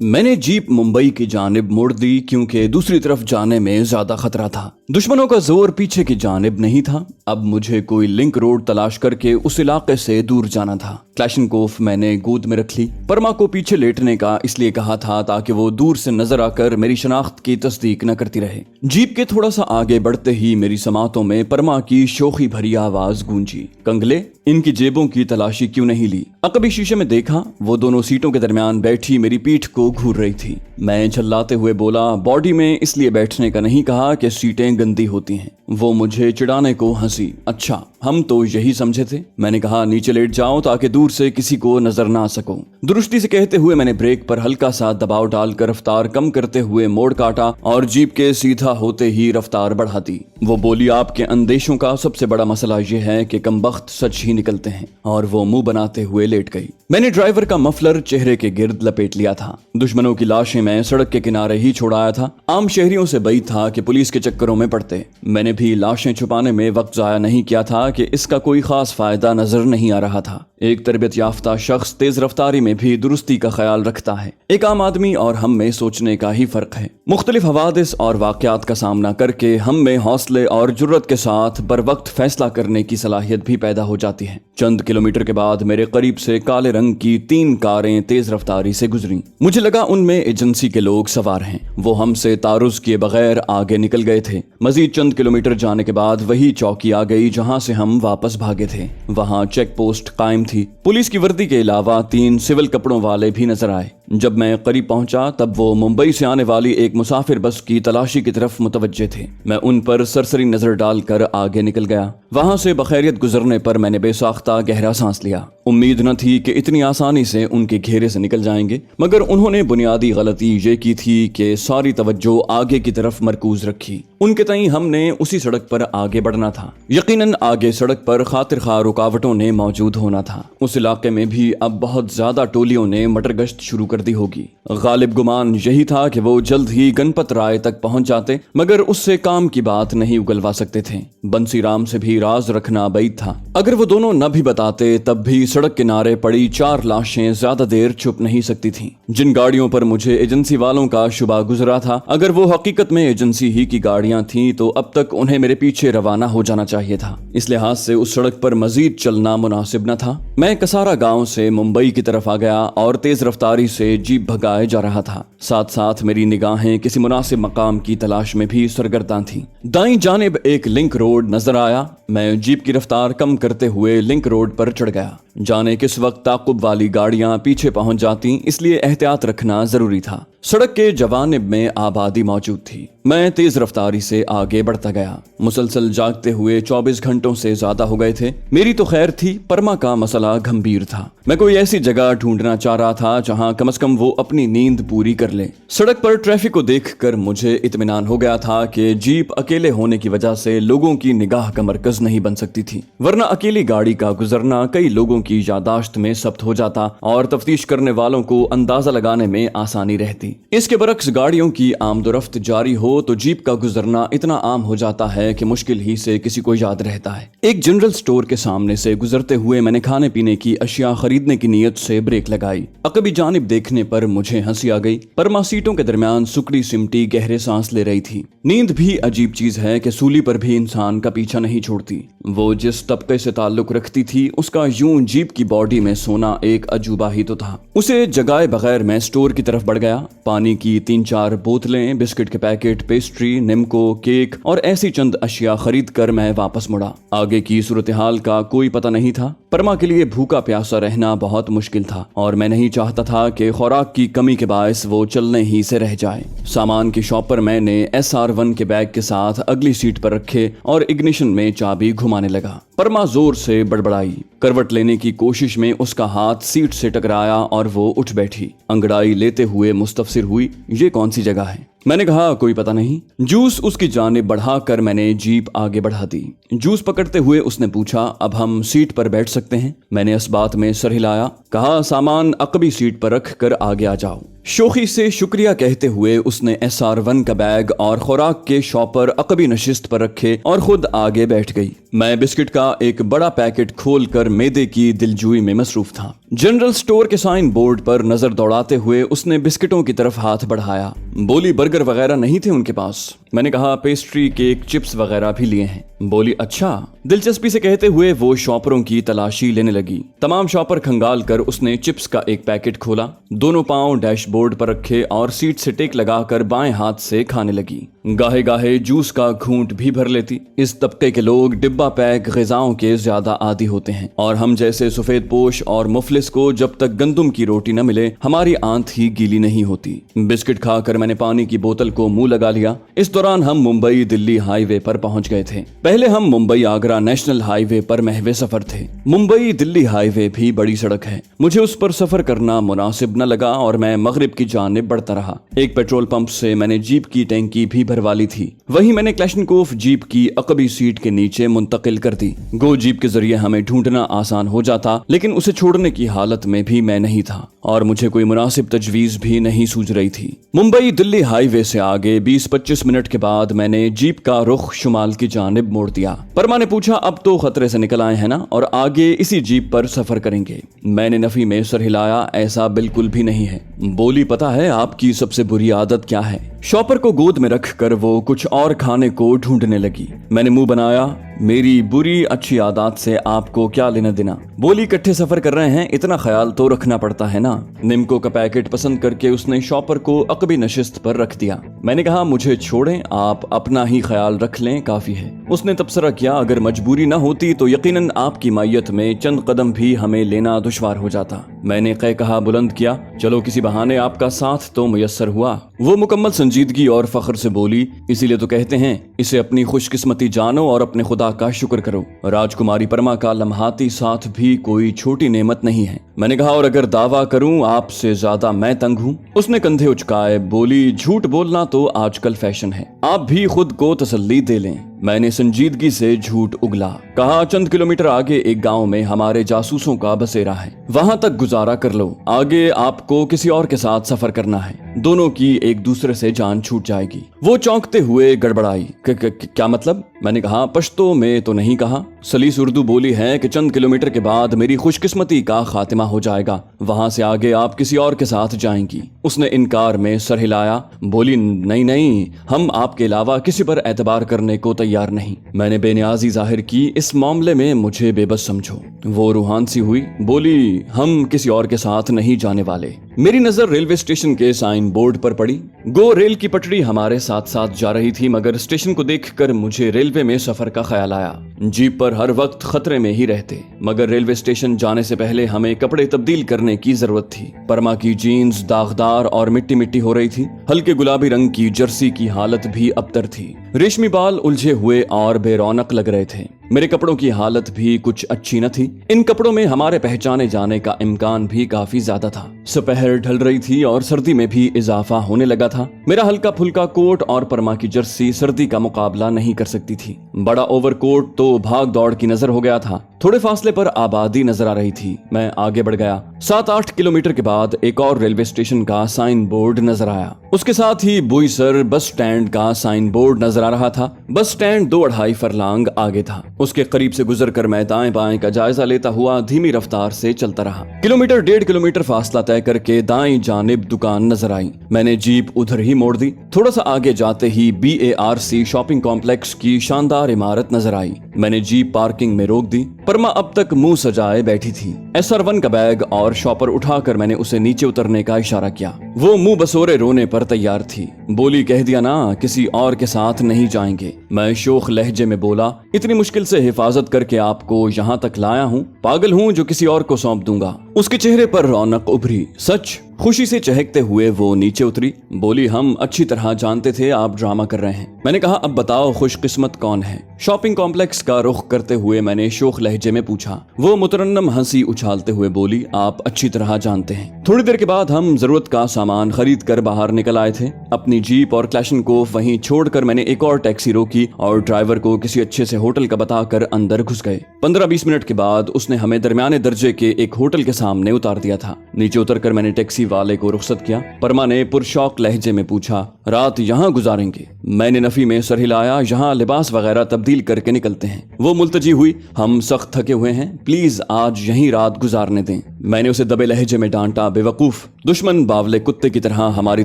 میں نے जीप मुंबई की जानिब मोड़ दी क्योंकि दूसरी तरफ जाने में ज्यादा खतरा था। दुश्मनों का जोर पीछे की जानिब नहीं था। अब मुझे कोई लिंक रोड तलाश करके उस इलाके से दूर जाना था। क्लैशनकोफ मैंने गोद में रख ली। परमा को पीछे लेटने का इसलिए कहा था ताकि वो दूर से नजर आकर मेरी शनाख्त की तस्दीक न करती रहे। जीप के थोड़ा सा आगे बढ़ते ही मेरी समातों में परमा की शोखी भरी आवाज गूंजी, कंगले, इनकी जेबों की तलाशी क्यों नहीं ली? अकबी शीशे में देखा, वो दोनों सीटों के दरमियान बैठी मेरी पीठ को घूर रही थी। मैं झल्लाते हुए बोला, बॉडी में इसलिए बैठने का नहीं कहा कि सीटें गंदी होती हैं। वो मुझे चिढ़ाने को हंसी। अच्छा, हम तो यही समझे थे। मैंने कहा, नीचे लेट जाओ ताकि दूर से किसी को नजर ना आ सको। दुरुस्ती से कहते हुए मैंने ब्रेक पर हल्का सा दबाव डालकर रफ्तार कम करते हुए मोड़ काटा और जीप के सीधा होते ही रफ्तार बढ़ा दी। वो बोली, आपके अंदेशों का सबसे बड़ा मसला यह है कि कमबख्त सच ही निकलते हैं। और वो मुंह बनाते हुए लेट गई। मैंने ड्राइवर का मफलर चेहरे के गिर्द लपेट लिया था। दुश्मनों की लाशें मैं सड़क के किनारे ही छोड़ाया था। आम शहरियों से बई था कि पुलिस के चक्करों में पड़ते। मैंने भी लाशें छुपाने में वक्त जाया नहीं किया था कि इसका कोई खास फायदा नजर नहीं आ रहा था। एक तरबियत याफ्ता शख्स तेज रफ्तारी में भी दुरुस्ती का ख्याल रखता है। एक आम आदमी और हम में सोचने का ही फर्क है। मुख्तलिफ हवादिस और वाकयात का सामना करके हम में हौसले और जुर्रत के साथ बर वक्त फैसला करने की सलाहियत भी पैदा हो जाती है। चंद किलोमीटर के बाद मेरे करीब से काले रंग की 3 कारें तेज रफ्तारी से गुजरी। मुझे लगा उनमें एजेंसी के लोग सवार हैं। वो हमसे तारुज किए बगैर आगे निकल गए थे। मजीद चंद किलोमीटर जाने के बाद वही चौकी आ गई जहां से हम वापस भागे थे। वहां चेक पोस्ट कायम थी। पुलिस की वर्दी के अलावा 3 सिविल कपड़ों वाले भी नजर आए। जब मैं करीब पहुंचा तब वो मुंबई से आने वाली एक मुसाफिर बस की तलाशी की तरफ मुतवज्जे थे। मैं उन पर सरसरी नजर डालकर आगे निकल गया। वहां से बखैरियत गुजरने पर मैंने बेसाख्ता गहरा सांस लिया। उम्मीद न थी कि इतनी आसानी से उनके घेरे से निकल जाएंगे, मगर उन्होंने बुनियादी गलती ये की थी कि सारी तवज्जो आगे की तरफ मरकूज रखी। उनके तई हमने उसी सड़क पर आगे बढ़ना था। यकीनन आगे सड़क पर खातिर खा रुकावटों ने मौजूद होना था। उस इलाके में भी अब बहुत ज्यादा टोलियों ने मटर गश्त शुरू कर दी होगी। गालिब गुमान यही था कि वो जल्द ही गणपत राय तक पहुंच जाते, मगर उससे काम की बात नहीं उगलवा सकते थे। बंसी राम से भी राज रखना बैद था। अगर वो दोनों न भी बताते तब भी सड़क किनारे पड़ी 4 लाशें ज्यादा देर छुप नहीं सकती थीं। जिन गाड़ियों पर मुझे एजेंसी वालों का शुबा गुजरा था, अगर वो हकीकत में एजेंसी ही की गाड़ियां थीं तो अब तक उन्हें मेरे पीछे रवाना हो जाना चाहिए था। इस लिहाज से उस सड़क पर मजीद चलना मुनासिब न था। मैं कसारा गांव से मुंबई की तरफ आ गया और तेज रफ्तारी से जीप भगाए जा रहा था। साथ साथ मेरी निगाहें किसी मुनासिब मकाम की तलाश में भी सरगर्दा थीं। दाईं जानिब एक लिंक रोड नजर आया। मैं जीप की रफ्तार कम करते हुए लिंक रोड पर चढ़ गया। जाने किस वक्त ताकुब वाली गाड़ियां पीछे पहुंच जाती, इसलिए एहतियात रखना जरूरी था। सड़क के जवानिब में आबादी मौजूद थी। मैं तेज रफ्तारी से आगे बढ़ता गया। मुसलसल जागते हुए 24 घंटों से ज्यादा हो गए थे। मेरी तो खैर थी, परमा का मसला गंभीर था। मैं कोई ऐसी जगह ढूंढना चाह रहा था जहां कम से कम वो अपनी नींद पूरी कर ले। सड़क पर ट्रैफिक को देखकर मुझे इत्मीनान हो गया था कि जीप अकेले होने की वजह से लोगों की निगाह का मरकज नहीं बन सकती थी, वरना अकेली गाड़ी का गुजरना कई लोगों की यादाश्त में सब्त हो जाता और तफ्तीश करने वालों को अंदाजा लगाने में आसानी रहती। इसके बरक्स गाड़ियों की आमदोरफ्त जारी हो तो जीप का गुजरना इतना आम हो जाता है कि मुश्किल ही से किसी को याद रहता है। एक जनरल स्टोर के सामने से गुजरते हुए मैंने खाने पीने की अशिया खरीदने की नीयत से ब्रेक लगाई। अकबी जानिब देखने पर मुझे हंसी आ गई। परमा सीटों के दरमियान सुकड़ी सिमटी गहरे सांस ले रही थी। नींद भी अजीब चीज है कि सूली पर भी इंसान का पीछा नहीं छोड़ती। वो जिस तबके से ताल्लुक रखती थी उसका यूं जीप की बॉडी में सोना एक अजूबा ही तो था। उसे जगाए बगैर मैं स्टोर की तरफ बढ़ गया। पानी की 3-4 बोतलें, बिस्किट के पैकेट, पेस्ट्री, निम्को, केक और ऐसी चंद अशिया खरीद कर मैं वापस मुड़ा। आगे की सूरत हाल का कोई पता नहीं था। परमा के लिए भूखा प्यासा रहना बहुत मुश्किल था और मैं नहीं चाहता था कि खुराक की कमी के बायस वो चलने ही से रह जाए। सामान की शॉप पर मैंने SR1 के बैग के साथ अगली सीट पर रखे और इग्निशन में चाबी घुमाने लगा। परमा जोर से बड़बड़ाई। करवट लेने की कोशिश में उसका हाथ सीट से टकराया और वो उठ बैठी। अंगड़ाई लेते हुए मुस्तफसिर हुई, ये कौन सी जगह है? मैंने कहा, कोई पता नहीं। जूस उसकी जानिब बढ़ाकर मैंने जीप आगे बढ़ा दी। जूस पकड़ते हुए उसने पूछा, अब हम सीट पर बैठ सकते हैं? मैंने इस बात में सर हिलाया। कहा, सामान अकबी सीट पर रख कर आगे आ जाओ। शोखी से शुक्रिया कहते हुए उसने SR1 का बैग और खुराक के शॉपर अकबी नशिस्त पर रखे और खुद आगे बैठ गई। मैं बिस्किट का एक बड़ा पैकेट खोलकर मैदे की दिलजुई में मसरूफ था। जनरल स्टोर के साइन बोर्ड पर नजर दौड़ाते हुए उसने बिस्किटों की तरफ हाथ बढ़ाया। बोली बर्गर वगैरह नहीं थे उनके पास। मैंने कहा पेस्ट्री, केक, चिप्स वगैरह भी लिए हैं। बोली अच्छा। दिलचस्पी से कहते हुए वो शॉपरों की तलाशी लेने लगी। तमाम शॉपर खंगाल कर उसने चिप्स का एक पैकेट खोला, दोनों पांव डैशबोर्ड पर रखे और सीट से टेक लगाकर बाएं हाथ से खाने लगी। गाहे गाहे जूस का घूंट भी भर लेती। इस तबके के लोग डिब्बा पैक ग़िज़ाओं के ज्यादा आदी होते हैं और हम जैसे सफेद पोश और मुफलिस को जब तक गंदुम की रोटी न मिले हमारी आंत ही गीली नहीं होती। बिस्किट खाकर मैंने पानी की बोतल को मुंह लगा लिया। इस दौरान हम मुंबई दिल्ली हाईवे पर पहुंच गए थे। पहले हम मुंबई आगरा नेशनल हाईवे पर महवे सफर थे। मुंबई दिल्ली हाईवे भी बड़ी सड़क है। मुझे उस पर सफर करना मुनासिब न लगा और मैं मगरिब की जानिब बढ़ता रहा। एक पेट्रोल पंप से मैंने जीप की टैंकी भी भरवा ली थी। वहीं मैंने क्लैशनकोफ जीप की अकबी सीट के नीचे मुंतकिल कर दी। गो जीप के जरिए हमें ढूंढना आसान हो जाता, लेकिन उसे छोड़ने की हालत में भी मैं नहीं था और मुझे कोई मुनासिब तजवीज भी नहीं सूझ रही थी। मुंबई दिल्ली हाईवे से आगे 20-25 मिनट के बाद मैंने जीप का रुख शुमाल की जानिब मोड़ दिया। परमा ने पूछा अब तो खतरे से निकल आए हैं ना और आगे इसी जीप पर सफर करेंगे। मैंने नफी में सर हिलाया, ऐसा बिल्कुल भी नहीं है। बोली पता है आपकी सबसे बुरी आदत क्या है? शॉपर को गोद में रखकर वो कुछ और खाने को ढूंढने लगी। मैंने मुंह बनाया, मेरी बुरी अच्छी आदत से आपको क्या लेना देना? बोली इकट्ठे सफर कर रहे हैं, इतना ख्याल तो रखना पड़ता है ना। निम्को का पैकेट पसंद करके उसने शॉपर को अकबी नशिस्त पर रख दिया। मैंने कहा मुझे छोड़ें, आप अपना ही ख्याल रख लें, काफी है। उसने तबसरा किया अगर मजबूरी न होती तो यकीनन आपकी मैयत में चंद कदम भी हमें लेना दुश्वार हो जाता। मैंने कहा बुलंद किया, चलो किसी बहाने आपका साथ तो मुयस्सर हुआ। वो मुकम्मल संजीदगी और फख्र से बोली, इसीलिए तो कहते हैं इसे अपनी खुशकिस्मती जानो और अपने खुदा का शुक्र करो। राजकुमारी परमा का लम्हाती साथ भी कोई छोटी नेमत नहीं है। मैंने कहा और अगर दावा करूं आपसे ज्यादा मैं तंग हूं? उसने कंधे उचकाए, बोली झूठ बोलना तो आजकल फैशन है, आप भी खुद को तसल्ली दे लें। मैंने संजीदगी से झूठ उगला। कहा चंद किलोमीटर आगे एक गांव में हमारे जासूसों का बसेरा है, वहां तक गुजारा कर लो। आगे आपको किसी और के साथ सफर करना है, दोनों की एक दूसरे से जान छूट जाएगी। वो चौंकते हुए गड़बड़ाई, क्या मतलब? मैंने कहा पश्तो में तो नहीं कहा, सलीस उर्दू बोली है कि चंद किलोमीटर के बाद मेरी खुशकिस्मती का खातिमा हो जाएगा, वहां से आगे आप किसी और के साथ जाएंगी। उसने इनकार में सर हिलाया, बोली नहीं नहीं, हम आपके अलावा किसी पर एतबार करने को तैयार नहीं। मैंने बेनियाजी जाहिर की, इस मामले में मुझे बेबस समझो। वो रूहान सी हुई, बोली हम किसी और के साथ नहीं जाने वाले। मेरी नजर रेलवे स्टेशन के साइन बोर्ड पर पड़ी। गो रेल की पटरी हमारे साथ साथ जा रही थी, मगर स्टेशन को देखकर मुझे रेलवे में सफर का ख्याल आया। जीप पर हर वक्त खतरे में ही रहते, मगर रेलवे स्टेशन जाने से पहले हमें कपड़े तब्दील करने की जरूरत थी। परमा की जीन्स दागदार और मिट्टी मिट्टी हो रही थी। हल्के गुलाबी रंग की जर्सी की हालत भी अबतर थी। रेशमी बाल उलझे हुए और बेरौनक लग रहे थे। मेरे कपड़ों की हालत भी कुछ अच्छी न थी। इन कपड़ों में हमारे पहचाने जाने का इम्कान भी काफी ज्यादा था। दोपहर ढल रही थी और सर्दी में भी इजाफा होने लगा था। मेरा हल्का फुल्का कोट और परमा की जर्सी सर्दी का मुकाबला नहीं कर सकती थी। बड़ा ओवरकोट तो भाग दौड़ की नजर हो गया था। थोड़े फासले पर आबादी नजर आ रही थी। मैं आगे बढ़ गया। 7-8 किलोमीटर के बाद एक और रेलवे स्टेशन का साइन बोर्ड नजर आया। उसके साथ ही बोईसर बस स्टैंड का साइन बोर्ड नजर आ रहा था। बस स्टैंड 2-2.5 फरलांग आगे था। उसके करीब से गुजरकर मैं दाएं बाएं का जायजा लेता हुआ धीमी रफ्तार से चलता रहा। 1.5 किलोमीटर फासला तय करके दाएं जानिब दुकान नजर आई। मैंने जीप उधर ही मोड़ दी। थोड़ा सा आगे जाते ही BARC शॉपिंग कॉम्प्लेक्स की शानदार इमारत नजर आई। मैंने जीप पार्किंग में रोक दी। परमा अब तक मुंह सजाए बैठी थी। SR1 का बैग और शॉपर उठाकर मैंने उसे नीचे उतरने का इशारा किया। वो मुंह बसोरे रोने पर तैयार थी। बोली कह दिया ना, किसी और के साथ नहीं जाएंगे। मैं शोख लहजे में बोला, इतनी मुश्किल से हिफाजत करके आपको यहाँ तक लाया हूँ, पागल हूँ जो किसी और को सौंप दूंगा। उसके चेहरे पर रौनक उभरी। सच? खुशी से चहकते हुए वो नीचे उतरी। बोली हम अच्छी तरह जानते थे आप ड्रामा कर रहे हैं। मैंने कहा अब बताओ खुशकिस्मत कौन है? शॉपिंग कॉम्प्लेक्स का रुख करते हुए मैंने शोख लहजे में पूछा। वो मुतरन्नम हंसी उछालते हुए बोली आप अच्छी तरह जानते हैं। थोड़ी देर के बाद हम जरूरत का सामान खरीद कर बाहर निकल आए थे। अपनी जीप और क्लैशनकोफ वहीं छोड़कर मैंने एक और टैक्सी रोकी और ड्राइवर को किसी अच्छे से होटल का बताकर अंदर घुस गए। 15-20 मिनट के बाद उसने हमें दरमियाने दर्जे के एक होटल के सामने उतार दिया था। नीचे उतरकर मैंने टैक्सी वाले को रुखसत किया। परमा ने पुरशौक लहजे में पूछा, रात यहाँ गुजारेंगे? मैंने नफी में सर हिलाया, यहाँ लिबास वगैरह तब्दील करके निकलते हैं। वो मुल्तजी हुई, हम सख्त थके हुए हैं, प्लीज आज यहीं रात गुजारने दें। मैंने उसे दबे लहजे में डांटा, बेवकूफ, दुश्मन बावले कुत्ते की तरह हमारी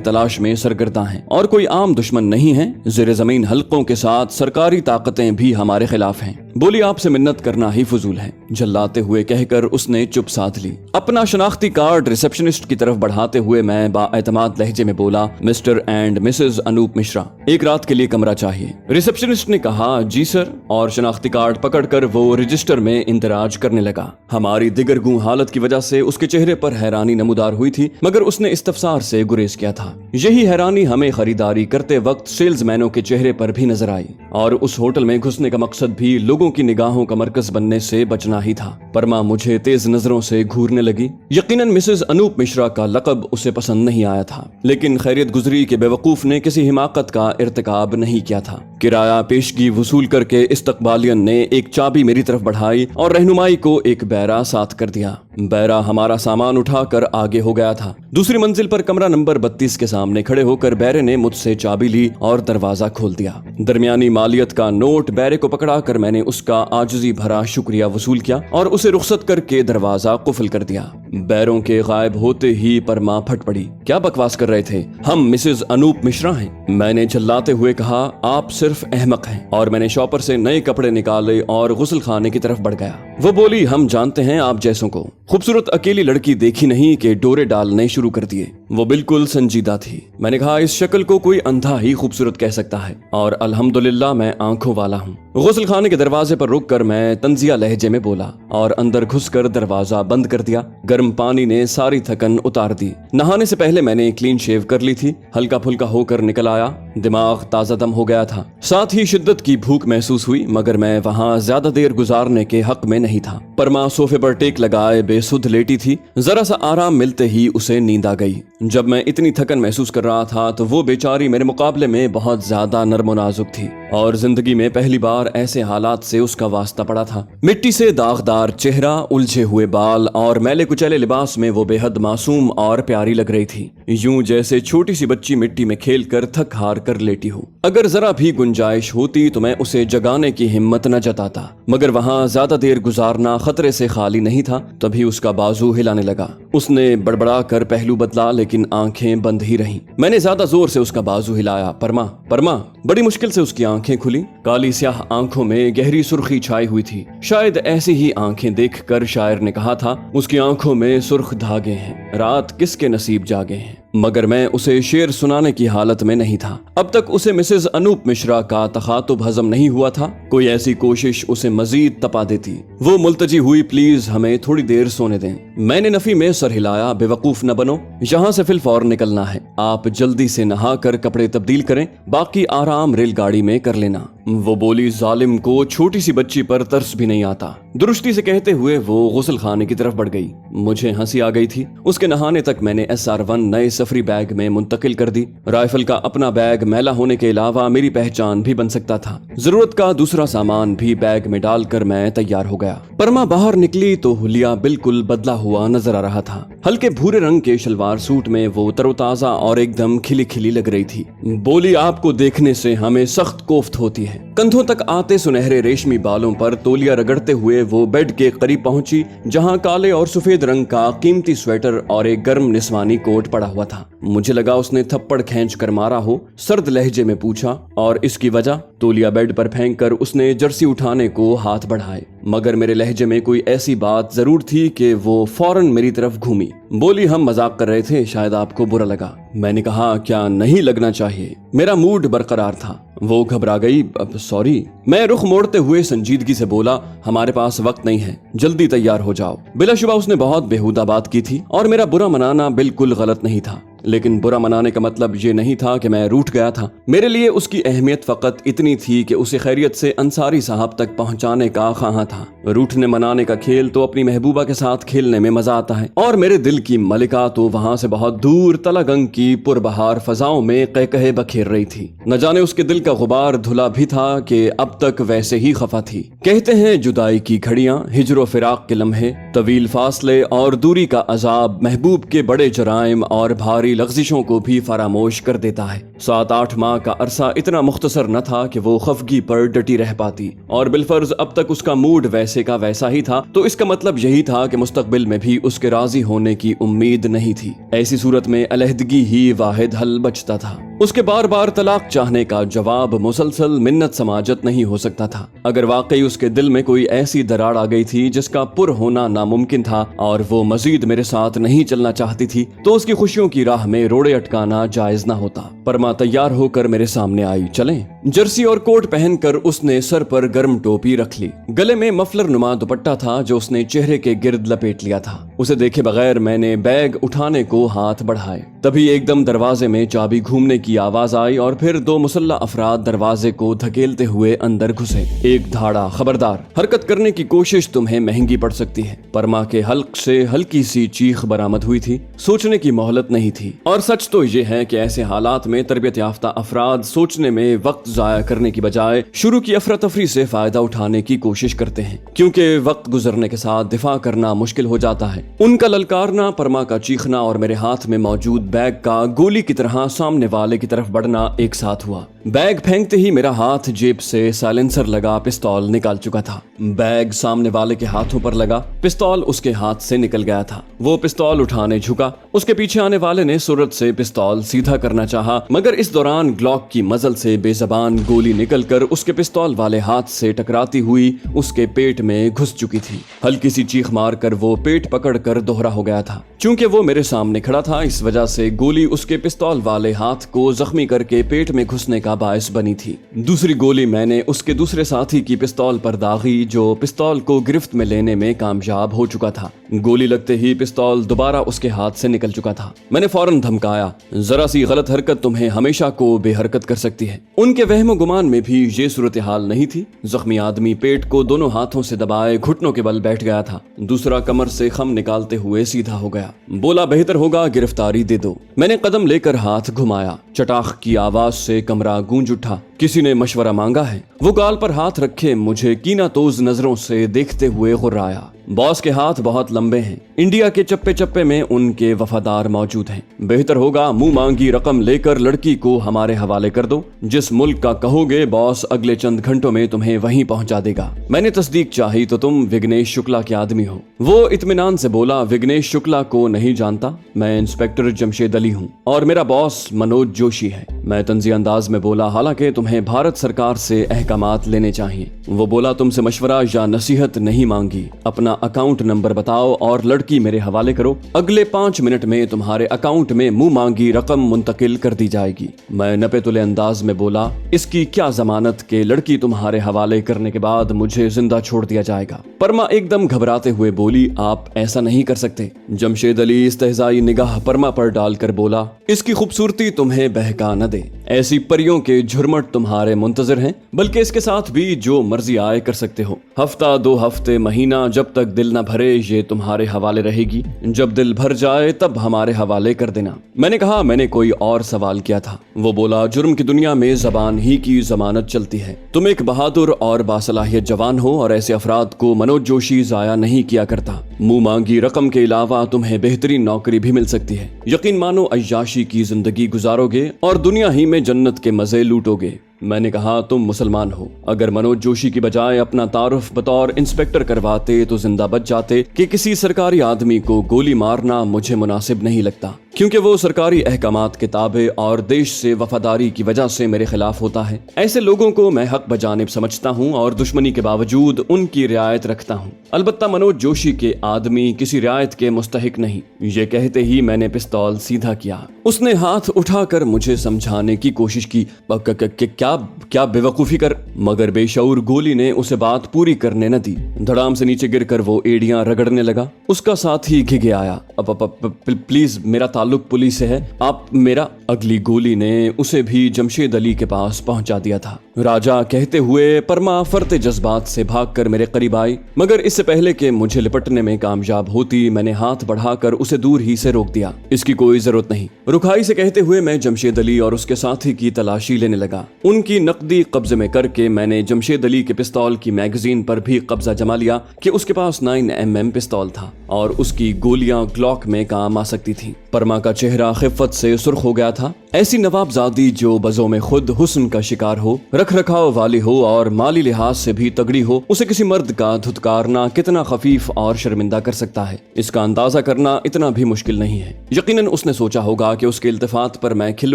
तलाश में सरगर्दा हैं और कोई आम दुश्मन नहीं है। ज़ेरे ज़मीन हल्कों के साथ सरकारी ताकतें भी हमारे खिलाफ हैं। बोली, आपसे मिन्नत करना ही फजूल है, झल्लाते हुए कहकर उसने चुप साध ली। अपना शनाख्ती कार्ड रिसेप्शनिस्ट की तरफ बढ़ाते हुए मैं बाएतमाद लहजे में बोला, Mr and Mrs Anoop Mishra, एक रात के लिए कमरा चाहिए। रिसेप्शनिस्ट ने कहा, जी सर, और शनाख्ती कार्ड पकड़कर वो रजिस्टर में इंदराज करने लगा। हमारी दिगरगूं हालत की वजह से उसके चेहरे पर हैरानी नमूदार हुई थी, मगर उसने इस्तफसार से गुरेज किया था। यही हैरानी हमें खरीदारी करते वक्त सेल्समैनों के चेहरे पर भी नजर आई, और उस होटल में घुसने का मकसद भी लोगों की निगाहों का मरकज बनने से बचना ही था। परमा मुझे तेज नजरों से घूरने लगी। यकीनन मिसेज अनूप मिश्रा का लकब उसे पसंद नहीं आया था, लेकिन खैरियत गुजरी के बेवकूफ ने किसी हिमाकत का इर्तिकाब नहीं किया था। किराया पेशगी वसूल करके इस्तकबालियन ने एक चाबी मेरी तरफ बढ़ाई और रहनुमाई को एक बैरा साथ कर दिया। बैरा हमारा सामान उठाकर आगे हो गया था। दूसरी मंजिल पर कमरा नंबर 32 के सामने खड़े होकर बैरे ने मुझसे चाबी ली और दरवाजा खोल दिया। दरमियानी मालियत का नोट बैरे को पकड़ाकर मैंने उसका आजिजी भरा शुक्रिया वसूल किया और उसे रुखसत करके दरवाजा कुफल कर दिया। बैरों के गायब होते ही परमा फट पड़ी, क्या बकवास कर रहे थे? हम मिसेज अनूप मिश्रा हैं। मैंने चिल्लाते हुए कहा, आप सिर्फ अहमक हैं। और मैंने शॉपर से नए कपड़े निकाले और गुस्ल खाने की तरफ बढ़ गया। वो बोली, हम जानते हैं आप जैसों को। खूबसूरत अकेली लड़की देखी नहीं कि डोरे डालने शुरू कर दिए। वो बिल्कुल संजीदा थी। मैंने कहा, इस शक्ल को कोई अंधा ही खूबसूरत कह सकता है, और अल्हम्दुलिल्लाह मैं आंखों वाला हूँ। गुस्ल खाने के दरवाजे पर रुककर मैं तंजिया लहजे में बोला और अंदर घुसकर दरवाजा बंद कर दिया। गर्म पानी ने सारी थकन उतार दी। नहाने से पहले मैंने क्लीन शेव कर ली थी। हल्का फुल्का होकर निकल आया। दिमाग ताजा दम हो गया था, साथ ही शिद्दत की भूख महसूस हुई, मगर मैं वहाँ ज्यादा देर गुजारने के हक में नहीं था। परमा सोफे पर टेक लगाए बेसुध लेटी थी। जरा सा आराम मिलते ही उसे नींद आ गई। जब मैं इतनी थकन महसूस कर रहा था तो वो बेचारी मेरे मुकाबले में बहुत ज्यादा नर्म नाजुक थी, और जिंदगी में पहली बार ऐसे हालात से उसका वास्ता पड़ा था। मिट्टी से दागदार चेहरा, उलझे हुए बाल और मैले कुचैले लिबास में वो बेहद मासूम और प्यारी लग रही थी, यूं जैसे छोटी सी बच्ची मिट्टी में खेल कर थक हार कर लेटी हो। अगर जरा भी गुंजाइश होती तो मैं उसे जगाने की हिम्मत न जताता, मगर वहाँ ज्यादा देर गुजारना खतरे से खाली नहीं था। तभी उसका बाजू हिलाने लगा। उसने बड़बड़ा कर पहलू बदला, लेकिन आंखें बंद ही रहीं। मैंने ज्यादा जोर से उसका बाजू हिलाया, परमा परमा। बड़ी मुश्किल से उसकी आंखें खुली। काली स्याह आंखों में गहरी सुर्खी छाई हुई थी। शायद ऐसी ही आंखें देखकर शायर ने कहा था, उसकी आंखों में सुर्ख धागे हैं, रात किसके नसीब जागे हैं। मगर मैं उसे शेर सुनाने की हालत में नहीं था। अब तक उसे मिसेज अनूप मिश्रा का तखातुब हजम नहीं हुआ था। कोई ऐसी कोशिश उसे मजीद तपा देती। वो मुल्तजी हुई, प्लीज हमें थोड़ी देर सोने दें। मैंने नफी में सर हिलाया, बेवकूफ न बनो, यहाँ से फिलफौर निकलना है। आप जल्दी से नहा कर कपड़े तब्दील करें, बाकी आराम रेलगाड़ी में कर लेना। वो बोली, जालिम को छोटी सी बच्ची पर तरस भी नहीं आता। दुरुस्ती से कहते हुए वो गुस्ल खाने की तरफ बढ़ गई। मुझे हंसी आ गई थी। उसके नहाने तक मैंने SR1 नए सफरी बैग में मुंतकिल कर दी। राइफल का अपना बैग मैला होने के अलावा मेरी पहचान भी बन सकता था। जरूरत का दूसरा सामान भी बैग में डालकर मैं तैयार हो गया। परमा बाहर निकली तो हुलिया बिल्कुल बदला हुआ नजर आ रहा था। हल्के भूरे रंग के शलवार सूट में वो तरोताजा और एकदम खिली खिली लग रही थी। बोली, आपको देखने से हमें सख्त कोफ्त होती है। कंधों तक आते सुनहरे रेशमी बालों पर तौलिया रगड़ते हुए वो बेड के करीब पहुंची, जहां काले और सफेद रंग का कीमती स्वेटर और एक गर्म निस्वानी कोट पड़ा हुआ था। मुझे लगा उसने थप्पड़ खींच कर मारा हो। सर्द लहजे में पूछा, और इसकी वजह? तौलिया बेड पर फेंक कर उसने जर्सी उठाने को हाथ बढ़ाए, मगर मेरे लहजे में कोई ऐसी बात जरूर थी कि वो फौरन मेरी तरफ घूमी। बोली, हम मजाक कर रहे थे, शायद आपको बुरा लगा। मैंने कहा, क्या नहीं लगना चाहिए, मेरा मूड बरकरार था। वो घबरा गई, सॉरी। मैं रुख मोड़ते हुए संजीदगी से बोला, हमारे पास वक्त नहीं है, जल्दी तैयार हो जाओ। बिलाशुबा उसने बहुत बेहुदा बात की थी और मेरा बुरा मनाना बिल्कुल गलत नहीं था। लेकिन बुरा मनाने का मतलब ये नहीं था कि मैं रूठ गया था। मेरे लिए उसकी अहमियत फकत इतनी थी कि उसे खैरियत से अंसारी साहब तक पहुंचाने का ख्वाह था। रूठने मनाने का खेल तो अपनी महबूबा के साथ खेलने में मजा आता है, और मेरे दिल की मलिका तो वहां से बहुत दूर तलागंग की पुरबहार फजाओं में कहकहे बखेर रही थी। न जाने उसके दिल का गुबार धुला भी था कि अब तक वैसे ही खफा थी। कहते हैं जुदाई की घड़ियां, हिजरो फिराक के लम्हे, तवील फासले और दूरी का अजाब महबूब के बड़े जराइम और भारी लग़ज़िशों को भी फरामोश कर देता है। 7-8 माह का अरसा इतना मुख्तसर न था कि वो खफगी पर डटी रह पाती, और बिलफर्ज अब तक उसका मूड वैसे का वैसा ही था, तो इसका मतलब यही था कि मुस्तकबिल में भी उसके राजी होने की उम्मीद नहीं थी। ऐसी सूरत में अलहदगी ही वाहिद हल बचता था। उसके बार बार तलाक चाहने का जवाब मुसलसल मिन्नत समाजत नहीं हो सकता था। अगर वाकई उसके दिल में कोई ऐसी दरार आ गई थी जिसका पुर होना नामुमकिन था और वो मजीद मेरे साथ नहीं चलना चाहती थी, तो उसकी खुशियों की राह में रोड़े अटकाना जायज न होता। परमा तैयार होकर मेरे सामने आई। चलें। जर्सी और कोट पहनकर उसने सर पर गर्म टोपी रख ली। गले में मफलर नुमा दुपट्टा था जो उसने चेहरे के गिर्द लपेट लिया था। उसे देखे बगैर मैंने बैग उठाने को हाथ बढ़ाए, तभी एकदम दरवाजे में चाबी घूमने की आवाज आई और फिर 2 मुसल्ला अफराद दरवाजे को धकेलते हुए अंदर घुसे। एक धाड़ा, खबरदार, हरकत करने की कोशिश तुम्हें महंगी पड़ सकती है। परमा के हल्क से हल्की सी चीख बरामद हुई थी। सोचने की मोहलत नहीं थी, और सच तो ये है कि ऐसे हालात में तरबियत याफ्ता अफराद सोचने में वक्त जाया करने की बजाय शुरू की अफरा तफरी से फायदा उठाने की कोशिश करते हैं, क्योंकि वक्त गुजरने के साथ दिफा करना मुश्किल हो जाता है। उनका ललकारना, परमा का चीखना और मेरे हाथ में मौजूद बैग का गोली की तरह सामने वाले की तरफ बढ़ना एक साथ हुआ। बैग फेंकते ही मेरा हाथ जेब से साइलेंसर लगा पिस्तौल निकाल चुका था। बैग सामने वाले के हाथों पर लगा, पिस्तौल उसके हाथ से निकल गया था। वो पिस्तौल उठाने झुका। उसके पीछे आने वाले ने सूरत से पिस्तौल सीधा करना चाहा, मगर इस दौरान ग्लॉक की मजल से बेजबान गोली निकलकर उसके पिस्तौल वाले हाथ से टकराती हुई उसके पेट में घुस चुकी थी। हल्की सी चीख मारकर वो पेट पकड़कर दोहरा हो गया था। चूंकि वो मेरे सामने खड़ा था, इस वजह से गोली उसके पिस्तौल वाले हाथ को जख्मी करके पेट में घुसने का बायस बनी थी। दूसरी गोली मैंने उसके दूसरे साथी की पिस्तौल पर दागी, जो पिस्तौल को गिरफ्त में लेने में कामयाब हो चुका था। गोली लगते ही पिस्तौल दोबारा उसके हाथ से निकल चुका था। मैंने फौरन धमकाया, जरा सी गलत हरकत तुम्हें हमेशा को बेहरकत कर सकती है। उनके वहम गुमान में भी ये सूरत हाल नहीं थी। जख्मी आदमी पेट को दोनों हाथों से दबाए घुटनों के बल बैठ गया था। दूसरा कमर से खम निकालते हुए सीधा हो गया। बोला, बेहतर होगा गिरफ्तारी दे दो। मैंने कदम लेकर हाथ घुमाया। चटाख की आवाज से कमरा गूंज उठा। किसी ने मशवरा मांगा है? वो गाल पर हाथ रखे मुझे कीना तोज नजरों से देखते हुए गुर्राया। बॉस के हाथ बहुत लंबे हैं। इंडिया के चप्पे चप्पे में उनके वफादार मौजूद हैं। बेहतर होगा मुंह मांगी रकम लेकर लड़की को हमारे हवाले कर दो। जिस मुल्क का कहोगे बॉस अगले चंद घंटों में तुम्हें वहीं पहुंचा देगा। मैंने तस्दीक चाही तो तुम विघ्नेश शुक्ला के आदमी हो। वो इत्मीनान से बोला, विघ्नेश शुक्ला को नहीं जानता, मैं इंस्पेक्टर जमशेद अली हूँ और मेरा बॉस मनोज जोशी है। मैं तंज़ी अंदाज में बोला, हालांकि तुम्हें भारत सरकार से अहकामात लेने चाहिए। वो बोला, तुमसे मशवरा या नसीहत नहीं मांगी, अपना अकाउंट नंबर बताओ और लड़की मेरे हवाले करो। अगले 5 मिनट में तुम्हारे अकाउंट में मुंह मांगी रकम मुंतकिल कर दी जाएगी। मैं नपे तुले अंदाज में बोला, इसकी क्या जमानत के लड़की तुम्हारे हवाले करने के बाद मुझे जिंदा छोड़ दिया जाएगा। परमा एकदम घबराते हुए बोली, आप ऐसा नहीं कर सकते। जमशेद अली इस्तेहज़ाई निगाह परमा पर डालकर बोला, इसकी खूबसूरती तुम्हें बहका न दे। ऐसी परियों के झुरमट तुम्हारे मुंतजर हैं, बल्कि इसके साथ भी जो मर्जी आए कर सकते हो। हफ्ता 2 हफ्ते महीना जब तक दिल न भरे ये तुम्हारे हवाले रहेगी। जब दिल भर जाए तब हमारे हवाले कर देना। मैंने कहा, मैंने कोई और सवाल किया था। वो बोला, जुर्म की दुनिया में जबान ही की जमानत चलती है। तुम एक बहादुर और बासलाहियत जवान हो और ऐसे अफराद को मनोज जोशी जाया नहीं किया करता। मुंह मांगी रकम के अलावा तुम्हें बेहतरीन नौकरी भी मिल सकती है। यकीन मानो अय्याशी की जिंदगी गुजारोगे और दुनिया ही में जन्नत के मजे लूटोगे। मैंने कहा, तुम मुसलमान हो। अगर मनोज जोशी की बजाय अपना तारुफ बतौर इंस्पेक्टर करवाते तो जिंदा बच जाते कि किसी सरकारी आदमी को गोली मारना मुझे मुनासिब नहीं लगता, क्योंकि वो सरकारी अहकामात के ताबे और देश से वफादारी की वजह से मेरे खिलाफ होता है। ऐसे लोगों को मैं हक बजानिब समझता हूँ और दुश्मनी के बावजूद उनकी रियायत रखता हूँ। अलबत्ता मनोज जोशी के आदमी किसी रियायत के मुस्तहिक नहीं। ये कहते ही मैंने पिस्तौल सीधा किया। उसने हाथ उठाकर मुझे समझाने की कोशिश की। क्या क्या बेवकूफ़ी कर। मगर बेशऊर गोली ने उसे बात पूरी करने न दी। धड़ाम से नीचे गिरकर वो एड़ियां रगड़ने लगा। उसका साथी घिघे आया, प्लीज मेरा ताल्लुक पुलिस से है, आप मेरा। अगली गोली ने उसे भी जमशेद अली के पास पहुंचा दिया था। राजा कहते हुए परमा फरते जज्बात से भागकर मेरे करीब आई, मगर इससे पहले कि मुझे लिपटने में कामयाब होती मैंने हाथ बढ़ाकर उसे दूर ही से रोक दिया। इसकी कोई जरूरत नहीं, रुखाई से कहते हुए मैं जमशेद अली और उसके साथी की तलाशी लेने लगा। उनकी नकदी कब्जे में करके मैंने जमशेद अली के पिस्तौल की मैगजीन पर भी कब्जा जमा लिया कि उसके पास 9mm पिस्तौल था और उसकी गोलियां ग्लॉक में काम आ सकती थी। परमा का चेहरा खिफ़त से सुर्ख हो गया था। ऐसी नवाबजादी जो बजों में खुद हुस्न का शिकार हो, रख रखाव वाली हो और माली लिहाज से भी तगड़ी हो, उसे किसी मर्द का धुतकारना कितना खफीफ और शर्मिंदा कर सकता है, इसका अंदाजा करना इतना भी मुश्किल नहीं है। यकीनन उसने सोचा होगा कि उसके इल्तिफात पर मैं खिल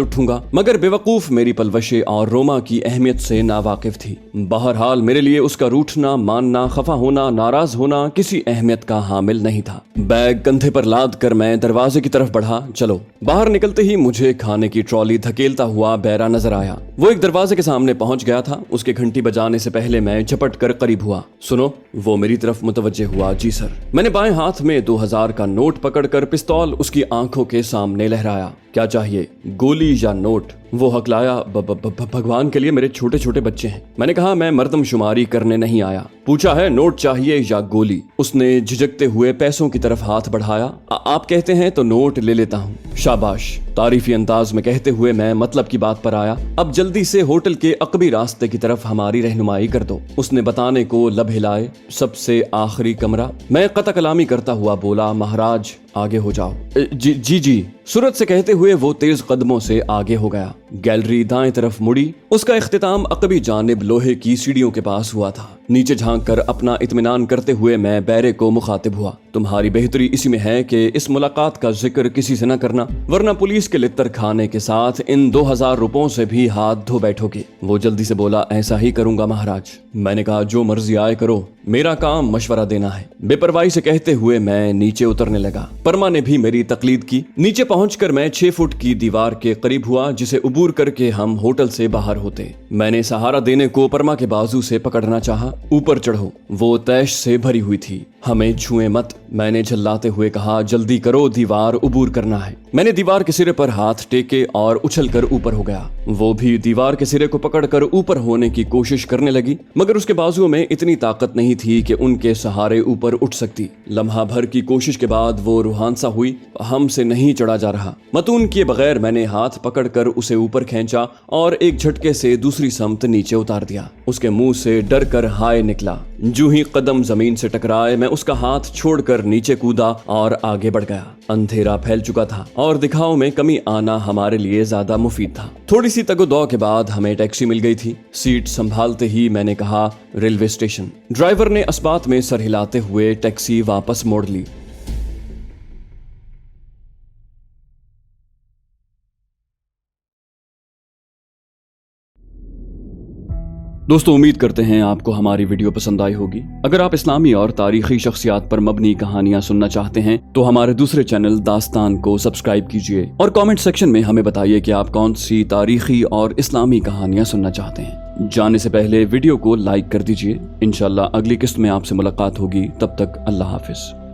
उठूंगा, मगर बेवकूफ मेरी पलवशे और रोमा की अहमियत से नावाकिफ थी। बहरहाल मेरे लिए उसका रूठना, मानना, खफा होना, नाराज होना किसी अहमियत का हामिल नहीं था। बैग कंधे पर लाद कर मैं दरवाजे की तरफ बढ़ा। चलो। बाहर निकलते ही मुझे खाने की ट्रॉली धकेलता हुआ बैरा नजर आया। वो एक दरवाजे के सामने पहुंच गया था। उसके घंटी बजाने से पहले मैं झपट कर करीब हुआ। सुनो। वो मेरी तरफ मुतवज्जे हुआ। जी सर। मैंने बाएं हाथ में 2000 का नोट पकड़कर पिस्तौल उसकी आंखों के सामने लहराया। क्या चाहिए, गोली या नोट? वो हकलाया, भगवान के लिए मेरे छोटे छोटे बच्चे हैं। मैंने कहा मैं मर्दमशुमारी करने नहीं आया। पूछा है नोट चाहिए या गोली? उसने झिझकते हुए पैसों की तरफ हाथ बढ़ाया। आप कहते हैं तो नोट ले लेता हूँ। शाबाश। तारीफी अंदाज में कहते हुए मैं मतलब की बात पर आया। अब जल्दी से होटल के अकबी रास्ते की तरफ हमारी रहनुमाई कर दो। उसने बताने को लब हिलाए। सबसे आखिरी कमरा। मैं कता कलामी करता हुआ बोला, महाराज आगे हो जाओ। जी। सूरत से कहते हुए वो तेज कदमों से आगे हो गया। गैलरी दाएं तरफ मुड़ी। उसका इख्तिताम अकबी जानिब लोहे की सीढ़ियों के पास हुआ था। नीचे झांक कर अपना इत्मीनान करते हुए मैं बैरे को मुखातिब हुआ। तुम्हारी बेहतरी इसी में है कि इस मुलाकात का जिक्र किसी से न करना, वरना पुलिस के लित्तर खाने के साथ इन 2000 रुपयों से भी हाथ धो बैठोगे। वो जल्दी से बोला, ऐसा ही करूंगा महाराज। मैंने कहा जो मर्जी आए करो, मेरा काम मशवरा देना है। बेपरवाही से कहते हुए मैं नीचे उतरने लगा। परमा ने भी मेरी तकलीद की। नीचे पहुंचकर मैं 6 फुट की दीवार के करीब हुआ, जिसे उबूर करके हम होटल से बाहर होते। मैंने सहारा देने को परमा के बाजू से पकड़ना चाहा। ऊपर चढ़ो। वो तैश से भरी हुई थी। हमें छुए मत, मैंने झल्लाते हुए कहा। जल्दी करो, दीवार उबूर करना है। मैंने दीवार के सिरे पर हाथ टेके और उछलकर ऊपर हो गया। वो भी दीवार के सिरे को पकड़कर ऊपर होने की कोशिश करने लगी, मगर उसके बाजुओं में इतनी ताकत नहीं थी कि उनके सहारे ऊपर उठ सकती। लम्हा भर की कोशिश के बाद वो रूहानसा हुई। हमसे नहीं चढ़ा जा रहा। मतून किए बगैर मैंने हाथ पकड़कर उसे ऊपर खींचा और एक झटके से दूसरी समत नीचे उतार दिया। उसके मुंह से डर कर हाय निकला। जो ही कदम जमीन से टकराए मैं उसका हाथ छोड़कर नीचे कूदा और आगे बढ़ गया। अंधेरा फैल चुका था और दिखाव में कमी आना हमारे लिए ज्यादा मुफीद था। थोड़ी सी तगोदौ के बाद हमें टैक्सी मिल गई थी। सीट संभालते ही मैंने कहा, रेलवे स्टेशन। ड्राइवर ने अस्बात में सर हिलाते हुए टैक्सी वापस मोड़ ली। दोस्तों, उम्मीद करते हैं आपको हमारी वीडियो पसंद आई होगी। अगर आप इस्लामी और तारीखी शख्सियात पर मबनी कहानियां सुनना चाहते हैं तो हमारे दूसरे चैनल दास्तान को सब्सक्राइब कीजिए और कमेंट सेक्शन में हमें बताइए कि आप कौन सी तारीखी और इस्लामी कहानियां सुनना चाहते हैं। जाने से पहले वीडियो को लाइक कर दीजिए। इंशाल्लाह अगली किस्त में आपसे मुलाकात होगी। तब तक अल्लाह हाफिज।